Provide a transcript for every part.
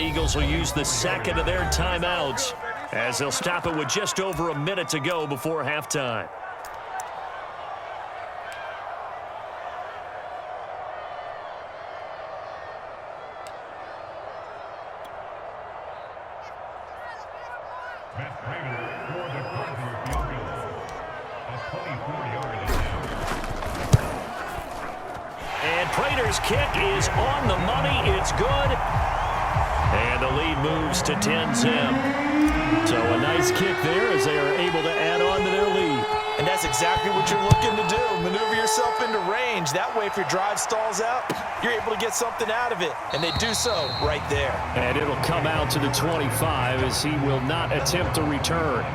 Eagles will use the second of their timeouts as they'll stop it with just over a minute to go before halftime. And Prater's kick is on the money. It's good. And the lead moves to 10-zip. So a nice kick there as they are able to add on to their lead. And that's exactly what you're looking to do. Maneuver yourself into range. That way, if your drive stalls out, you're able to get something out of it. And they do so right there. And it'll come out to the 25 as he will not attempt to return.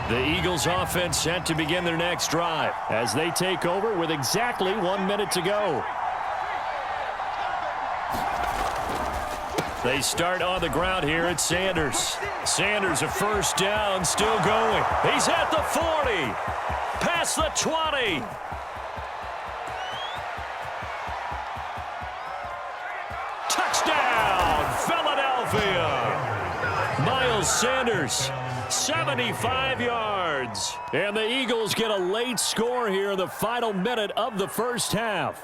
The Eagles offense set to begin their next drive as they take over with exactly 1 minute to go. They start on the ground here at Sanders. Sanders a first down, still going. He's at the 40, past the 20. Touchdown, Philadelphia. Miles Sanders, 75 yards. And the Eagles get a late score here in the final minute of the first half.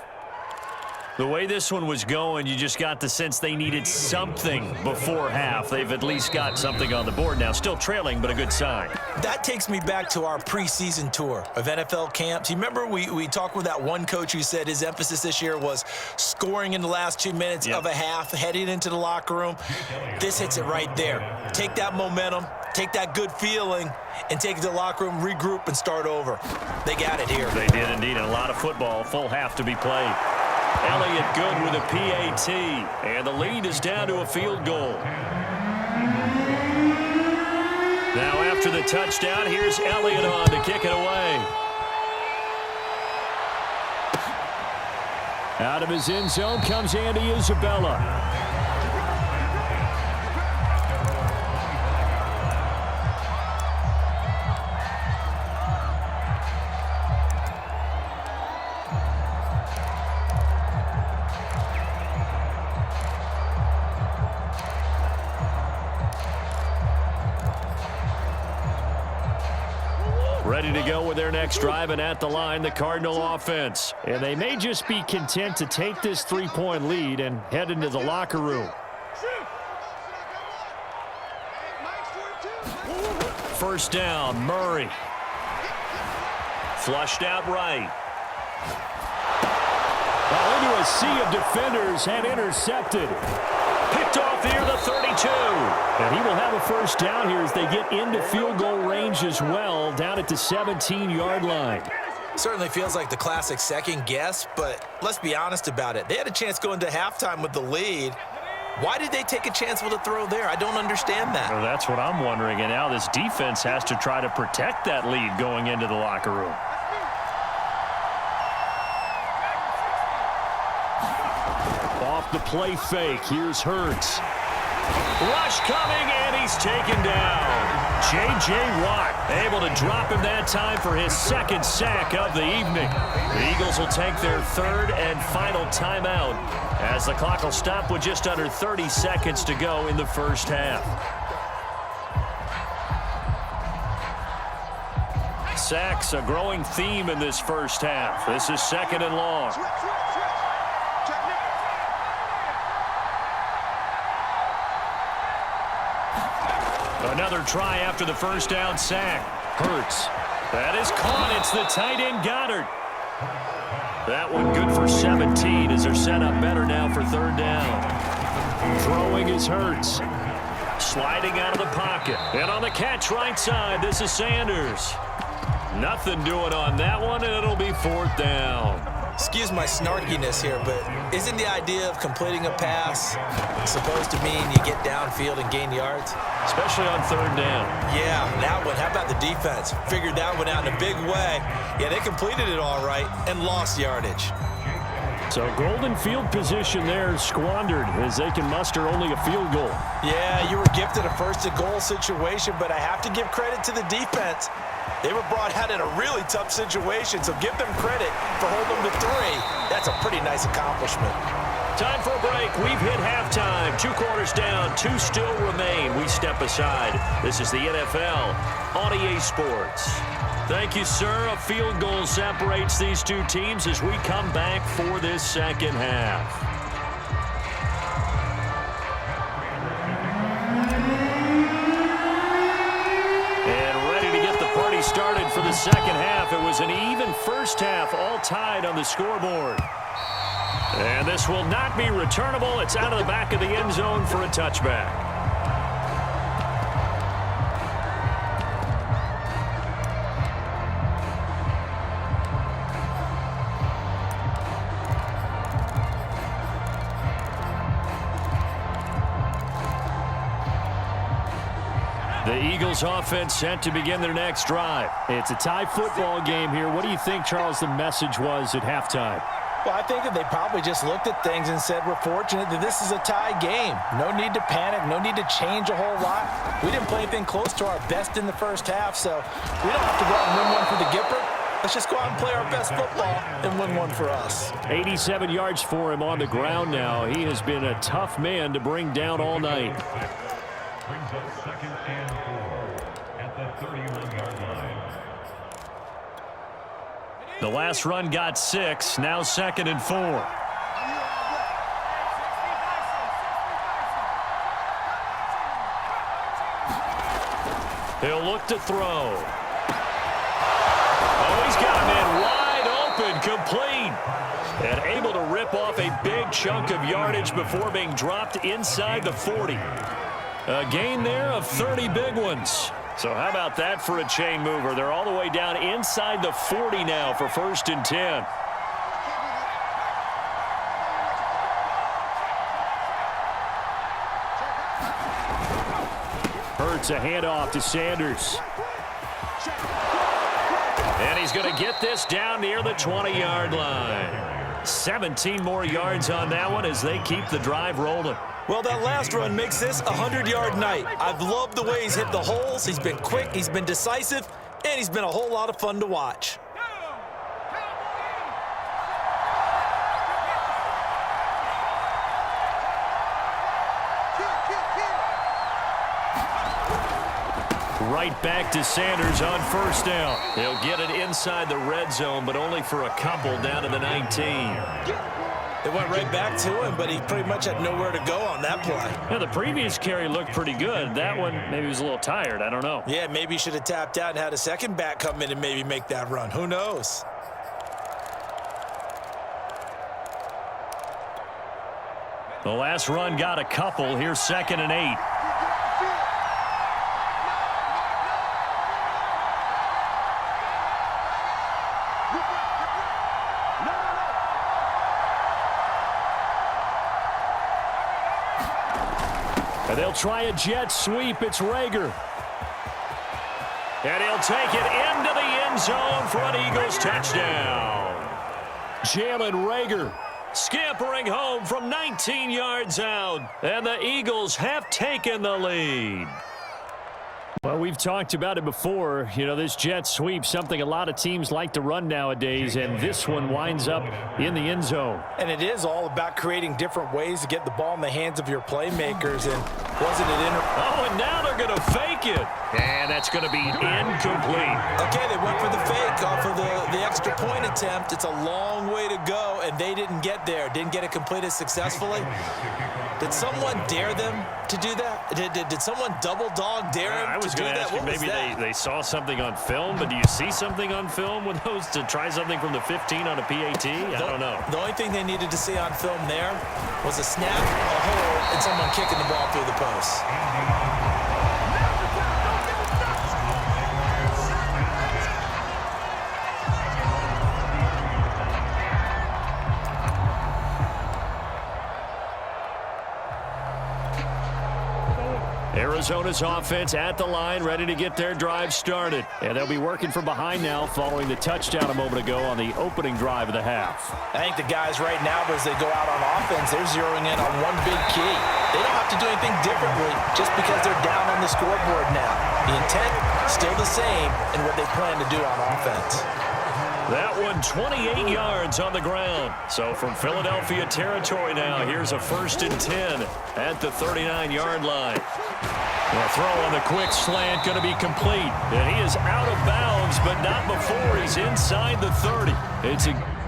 The way this one was going, you just got the sense they needed something before half. They've at least got something on the board now. Still trailing, but a good sign. That takes me back to our preseason tour of NFL camps. You remember we talked with that one coach who said his emphasis this year was scoring in the last 2 minutes of a half, heading into the locker room. This hits it right there. Take that momentum, take that good feeling, and take it to the locker room, regroup, and start over. They got it here. They did indeed. And a lot of football, full half to be played. Elliott good with a PAT, and the lead is down to a field goal. Now after the touchdown, here's Elliott on to kick it away. Out of his end zone comes Andy Isabella. Ready to go with their next drive, and at the line, the Cardinal offense. And they may just be content to take this 3-point lead and head into the locker room. First down, Murray. Flushed out right. Well, into a sea of defenders and intercepted. Picked off near the 32. And he will have a first down here as they get into field goal range as well, down at the 17-yard line. Certainly feels like the classic second guess, but let's be honest about it. They had a chance going to halftime with the lead. Why did they take a chance with a throw there? I don't understand that. Well, that's what I'm wondering. And now this defense has to try to protect that lead going into the locker room. Off the play fake. Here's Hurts. Rush coming, and he's taken down. J.J. Watt able to drop him that time for his second sack of the evening. The Eagles will take their third and final timeout as the clock will stop with just under 30 seconds to go in the first half. Sacks, a growing theme in this first half. This is second and long. Another try after the first down sack. Hurts. That is caught. It's the tight end Goddard. That one good for 17 as they're set up better now for third down. Throwing is Hurts. Sliding out of the pocket. And on the catch right side, this is Sanders. Nothing doing on that one, and it'll be fourth down. Excuse my snarkiness here, but isn't the idea of completing a pass supposed to mean you get downfield and gain yards? Especially on third down. Yeah, that one. How about the defense? Figured that one out in a big way. Yeah, they completed it all right and lost yardage. So golden field position there squandered as they can muster only a field goal. Yeah, you were gifted a first-and-goal situation, but I have to give credit to the defense. They were brought out in a really tough situation, so give them credit for holding them to 3. That's a pretty nice accomplishment. Time for a break. We've hit halftime. 2 quarters down. 2 still remain. We step aside. This is the NFL on EA Sports. Thank you, sir. A field goal separates these two teams as we come back for this second half. Started for the second half. It was an even first half, all tied on the scoreboard. And this will not be returnable. It's out of the back of the end zone for a touchback. The Eagles offense set to begin their next drive. It's a tie football game here. What do you think, Charles, the message was at halftime? Well, I think that they probably just looked at things and said, we're fortunate that this is a tie game. No need to panic. No need to change a whole lot. We didn't play anything close to our best in the first half, so we don't have to go out and win one for the Gipper. Let's just go out and play our best football and win one for us. 87 yards for him on the ground now. He has been a tough man to bring down all night. Brings up 2nd and 4 at the 31-yard line. The last run got 6. Now 2nd and 4. He'll look to throw. Oh, he's got a man wide open, complete. And able to rip off a big chunk of yardage before being dropped inside the 40. A gain there of 30 big ones. So how about that for a chain mover? They're all the way down inside the 40 now for 1st and 10. Hurts a handoff to Sanders. And he's going to get this down near the 20-yard line. 17 more yards on that one as they keep the drive rolling. Well, that last run makes this a 100-yard night. I've loved the way he's hit the holes. He's been quick, he's been decisive, and he's been a whole lot of fun to watch. Right back to Sanders on 1st down. He'll get it inside the red zone, but only for a couple down to the 19. They went right back to him, but he pretty much had nowhere to go on that play. Yeah, the previous carry looked pretty good. That one, maybe he was a little tired. I don't know. Yeah, maybe he should have tapped out and had a second back come in and maybe make that run. Who knows? The last run got a couple. Here's 2nd and 8. And they'll try a jet sweep. It's Rager. And he'll take it into the end zone for an Eagles touchdown. Jalen Rager scampering home from 19 yards out. And the Eagles have taken the lead. Well, we've talked about it before. You know, this jet sweep, something a lot of teams like to run nowadays, and this one winds up in the end zone. And it is all about creating different ways to get the ball in the hands of your playmakers, and wasn't it Oh, and now they're going to fake it. And that's going to be incomplete. Okay, they went for the fake off of the extra point attempt. It's a long way to go, and they didn't get there. Didn't get it completed successfully. Did someone dare them to do that? Did someone double dog dare him I was going to ask you, maybe they saw something on film, but do you see something on film with those to try something from the 15 on a PAT? I don't know. The only thing they needed to see on film there was a snap, a hole, and someone kicking the ball through the post. Arizona's offense at the line, ready to get their drive started. And they'll be working from behind now following the touchdown a moment ago on the opening drive of the half. I think the guys right now, as they go out on offense, they're zeroing in on one big key. They don't have to do anything differently just because they're down on the scoreboard now. The intent, still the same in what they plan to do on offense. That one 28 yards on the ground. So from Philadelphia territory now, here's a 1st and 10 at the 39-yard line. The throw on the quick slant going to be complete. And he is out of bounds, but not before he's inside the 30. It's a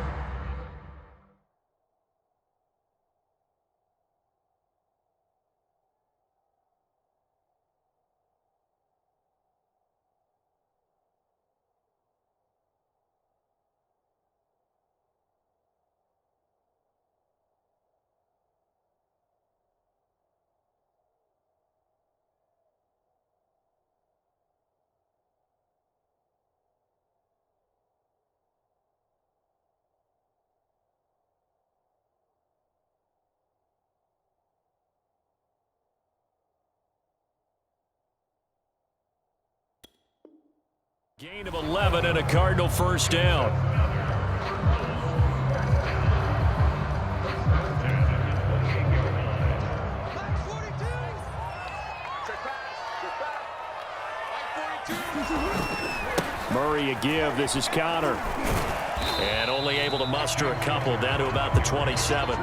gain of 11 and a Cardinal 1st down. Murray a give. This is Connor. And only able to muster a couple down to about the 27.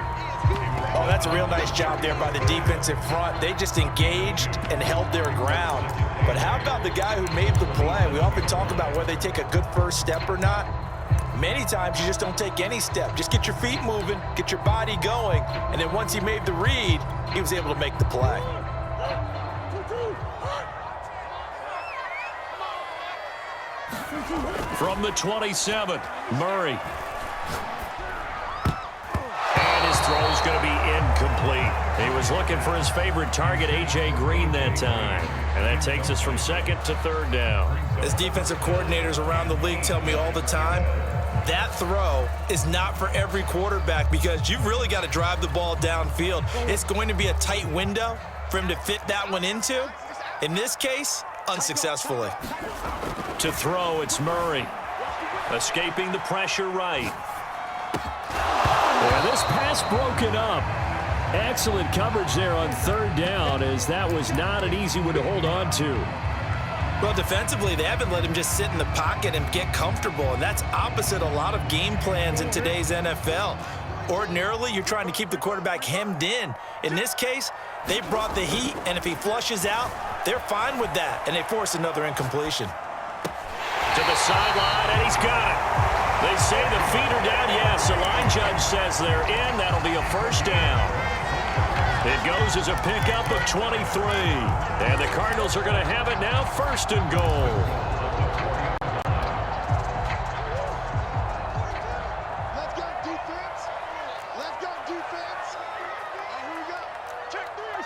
Oh, that's a real nice job there by the defensive front. They just engaged and held their ground. But how about the guy who made the play? We often talk about whether they take a good first step or not. Many times you just don't take any step. Just get your feet moving, get your body going, and then once he made the read, he was able to make the play. From the 27, Murray. And his throw's going to be incomplete. He was looking for his favorite target, A.J. Green, that time. And that takes us from 2nd to 3rd down. As defensive coordinators around the league tell me all the time, that throw is not for every quarterback because you've really got to drive the ball downfield. It's going to be a tight window for him to fit that one into. In this case, unsuccessfully. To throw, it's Murray. Escaping the pressure right. And this pass broken up. Excellent coverage there on 3rd down, as that was not an easy one to hold on to. Well, defensively, they haven't let him just sit in the pocket and get comfortable, and that's opposite a lot of game plans in today's NFL. Ordinarily, you're trying to keep the quarterback hemmed in. In this case, they brought the heat, and if he flushes out, they're fine with that, and they force another incompletion. To the sideline, and he's got it. They say the feet are down. Yes, the line judge says they're in. That'll be a 1st down. It goes as a pickup of 23. And the Cardinals are going to have it now, 1st and goal. Left gun defense. Left gun defense. Here we go. Check 3.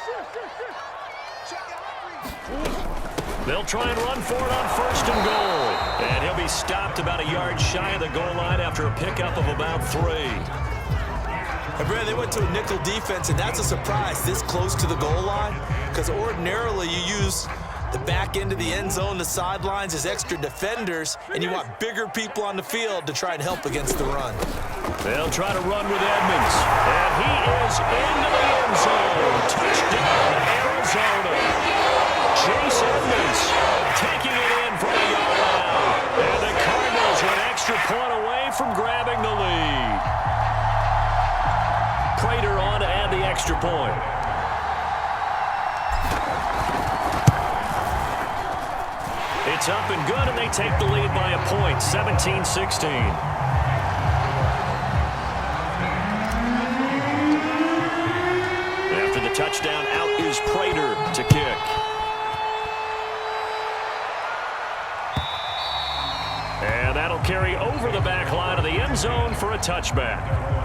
Check out. They'll try and run for it on 1st and goal. And he'll be stopped about a yard shy of the goal line after a pickup of about 3. And Brad, they went to a nickel defense, and that's a surprise this close to the goal line because ordinarily you use the back end of the end zone, the sidelines as extra defenders, and you want bigger people on the field to try and help against the run. They'll try to run with Edmonds, and he is into the end zone. Touchdown, Arizona. Chase Edmonds taking it in from the yard line, and the Cardinals are an extra point away from grabbing the lead. Prater on to add the extra point. It's up and good, and they take the lead by a point, 17-16. After the touchdown, out is Prater to kick. And that'll carry over the back line of the end zone for a touchback.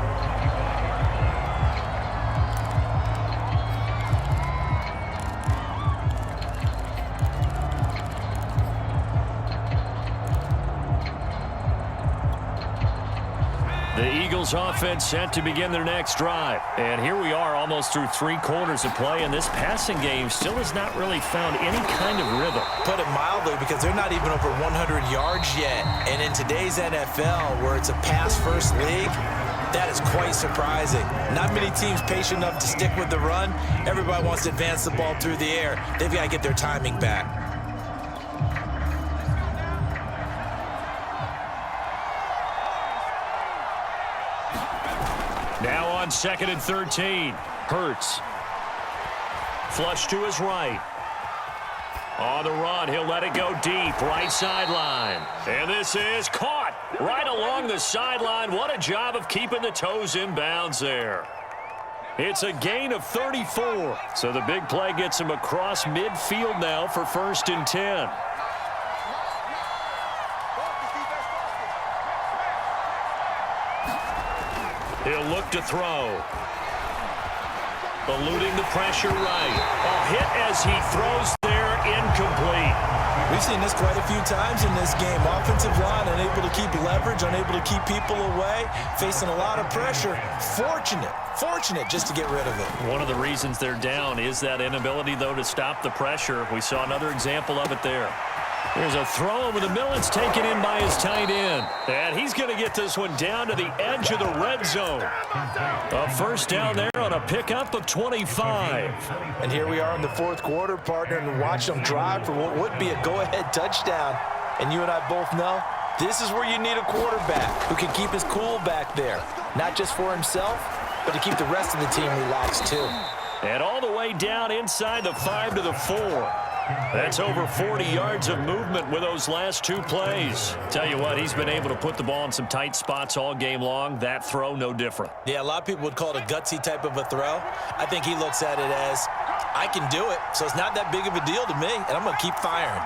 The Eagles offense set to begin their next drive. And here we are almost through 3 quarters of play, and this passing game still has not really found any kind of rhythm. Put it mildly, because they're not even over 100 yards yet. And in today's NFL, where it's a pass-first league, that is quite surprising. Not many teams patient enough to stick with the run. Everybody wants to advance the ball through the air. They've got to get their timing back. on 2nd and 13. Hurts. Flush to his right. On the run, he'll let it go deep, right sideline. And this is caught right along the sideline. What a job of keeping the toes in bounds there. It's a gain of 34. So the big play gets him across midfield now for 1st and 10. He'll look to throw. Eluding the pressure right. A hit as he throws there, incomplete. We've seen this quite a few times in this game. Offensive line unable to keep leverage, unable to keep people away, facing a lot of pressure. Fortunate just to get rid of it. One of the reasons they're down is that inability, though, to stop the pressure. We saw another example of it there. There's a throw over the middle. It's taken in by his tight end. And he's going to get this one down to the edge of the red zone. A 1st down there on a pickup of 25. And here we are in the 4th quarter, partner, and watch them drive for what would be a go-ahead touchdown. And you and I both know this is where you need a quarterback who can keep his cool back there. Not just for himself, but to keep the rest of the team relaxed too. And all the way down inside the 5 to the 4. That's over 40 yards of movement with those last 2 plays. Tell you what, he's been able to put the ball in some tight spots all game long. That throw, no different. Yeah, a lot of people would call it a gutsy type of a throw. I think he looks at it as, I can do it, so it's not that big of a deal to me, and I'm going to keep firing.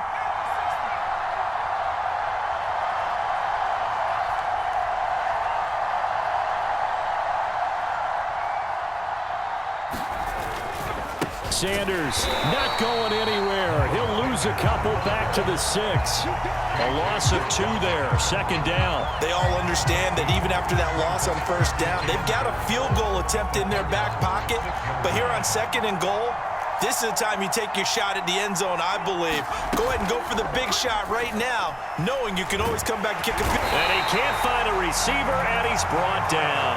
Sanders not going anywhere. He'll lose a couple back to the 6. A loss of 2 there, 2nd down. They all understand that even after that loss on 1st down, they've got a field goal attempt in their back pocket. But here on 2nd and goal, this is the time you take your shot at the end zone, I believe. Go ahead and go for the big shot right now, knowing you can always come back and kick a field. And he can't find a receiver, and he's brought down.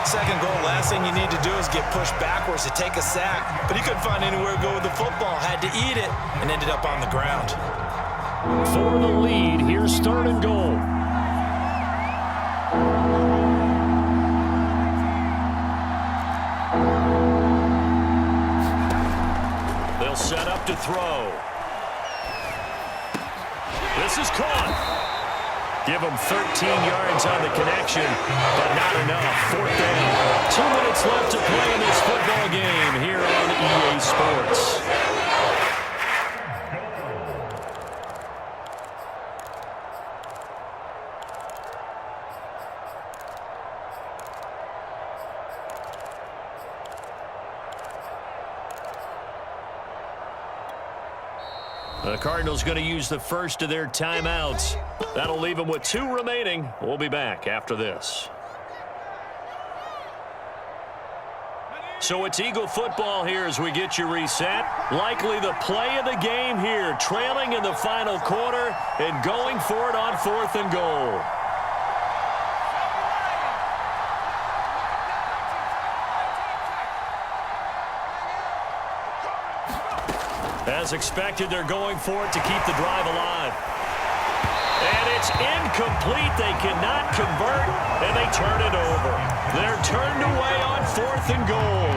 2nd goal, last thing you need to do is get pushed backwards to take a sack. But he couldn't find anywhere to go with the football, had to eat it, and ended up on the ground. For the lead, here's 3rd and goal. They'll set up to throw. This is caught. Give him 13 yards on the connection, but not enough. 4th down. 2 minutes left to play in this football game here on EA Sports. The Cardinals going to use the first of their timeouts. That'll leave them with 2 remaining. We'll be back after this. So it's Eagle football here as we get you reset. Likely the play of the game here, trailing in the final quarter and going for it on 4th and goal. As expected, they're going for it to keep the drive alive. And it's incomplete. They cannot convert, and they turn it over. They're turned away on 4th and goal.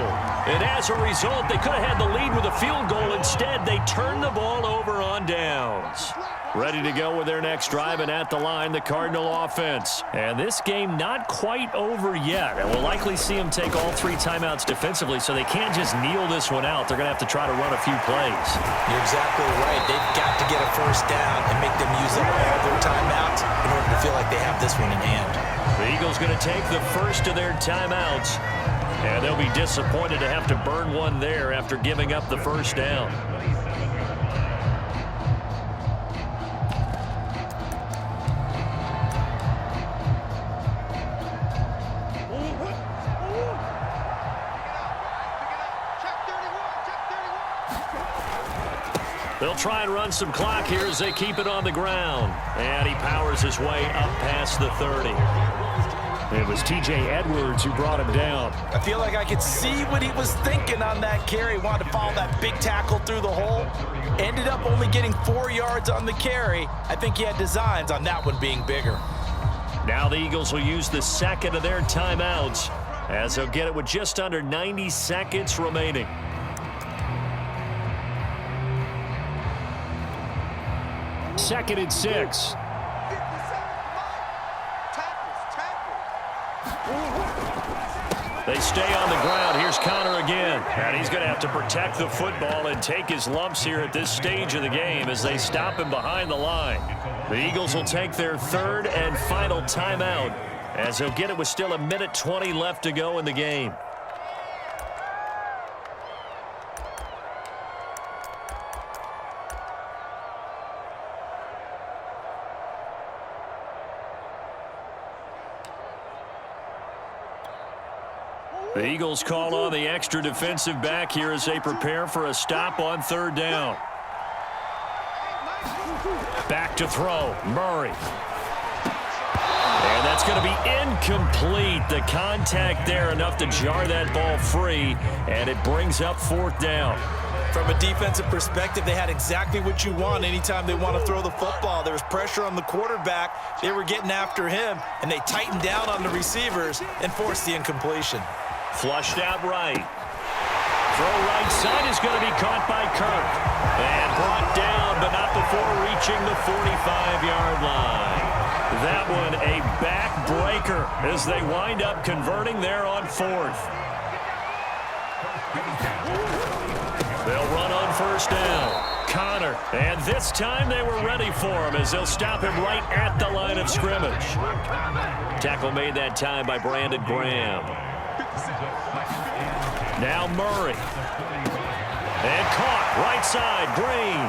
And as a result, they could have had the lead with a field goal. Instead, they turned the ball over on downs. Ready to go with their next drive, and at the line, the Cardinal offense. And this game not quite over yet. And we'll likely see them take all 3 timeouts defensively, so they can't just kneel this one out. They're going to have to try to run a few plays. You're exactly right. They've got to get a 1st down and make them use up all their timeouts in order to feel like they have this one in hand. The Eagles going to take the first of their timeouts, and they'll be disappointed to have to burn one there after giving up the 1st down. They'll try and run some clock here as they keep it on the ground. And he powers his way up past the 30. It was T.J. Edwards who brought him down. I feel like I could see what he was thinking on that carry. Wanted to follow that big tackle through the hole. Ended up only getting 4 yards on the carry. I think he had designs on that one being bigger. Now the Eagles will use the second of their timeouts. as they'll get it with just under 90 seconds remaining. Second and 6. They stay on the ground. Here's Connor again. And he's going to have to protect the football and take his lumps here at this stage of the game as they stop him behind the line. The Eagles will take their third and final timeout as they'll get it with still 1:20 left to go in the game. The Eagles call on the extra defensive back here as they prepare for a stop on third down. Back to throw, Murray. And that's going to be incomplete. The contact there enough to jar that ball free, and it brings up fourth down. From a defensive perspective, they had exactly what you want anytime they want to throw the football. There was pressure on the quarterback. They were getting after him, and they tightened down on the receivers and forced the incompletion. Flushed out right. Throw right side is going to be caught by Kirk. And brought down, but not before reaching the 45-yard line. That one a backbreaker as they wind up converting there on fourth. They'll run on first down. Connor. And this time they were ready for him as they'll stop him right at the line of scrimmage. Tackle made that time by Brandon Graham. Now Murray. And caught right side, Green.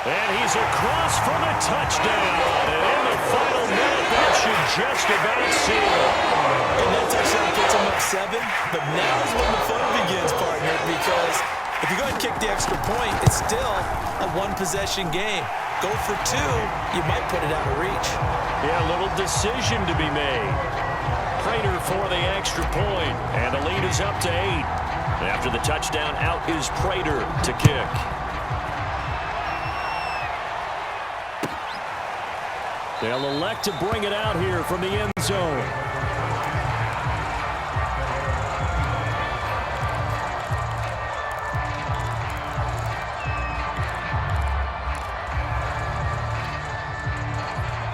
And he's across for the touchdown. And in the final minute, that should just about seal it. And that touchdown puts him up 7. But now's when the fun begins, partner, because if you go ahead and kick the extra point, it's still a one-possession game. Go for 2, you might put it out of reach. Yeah, a little decision to be made. Prater for the extra point, and the lead is up to 8. After the touchdown, out is Prater to kick. They'll elect to bring it out here from the end zone.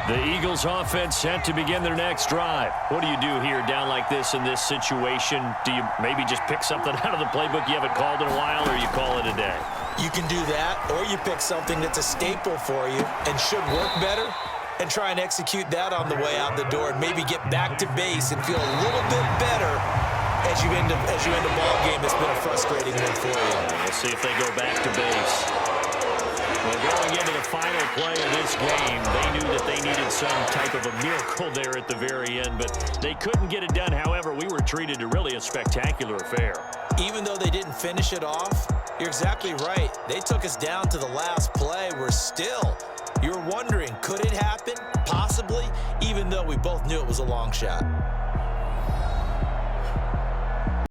The Eagles offense set to begin their next drive. What do you do here down like this in this situation? Do you maybe just pick something out of the playbook you haven't called in a while, or you call it a day? You can do that, or you pick something that's a staple for you and should work better and try and execute that on the way out the door and maybe get back to base and feel a little bit better as you end a ball game that's been a frustrating one for you. We'll see if they go back to base. Well, going into the final play of this game, they knew that they needed some type of a miracle there at the very end, but they couldn't get it done. However, we were treated to really a spectacular affair. Even though they didn't finish it off, you're exactly right. They took us down to the last play. You're wondering, could it happen? Possibly, even though we both knew it was a long shot.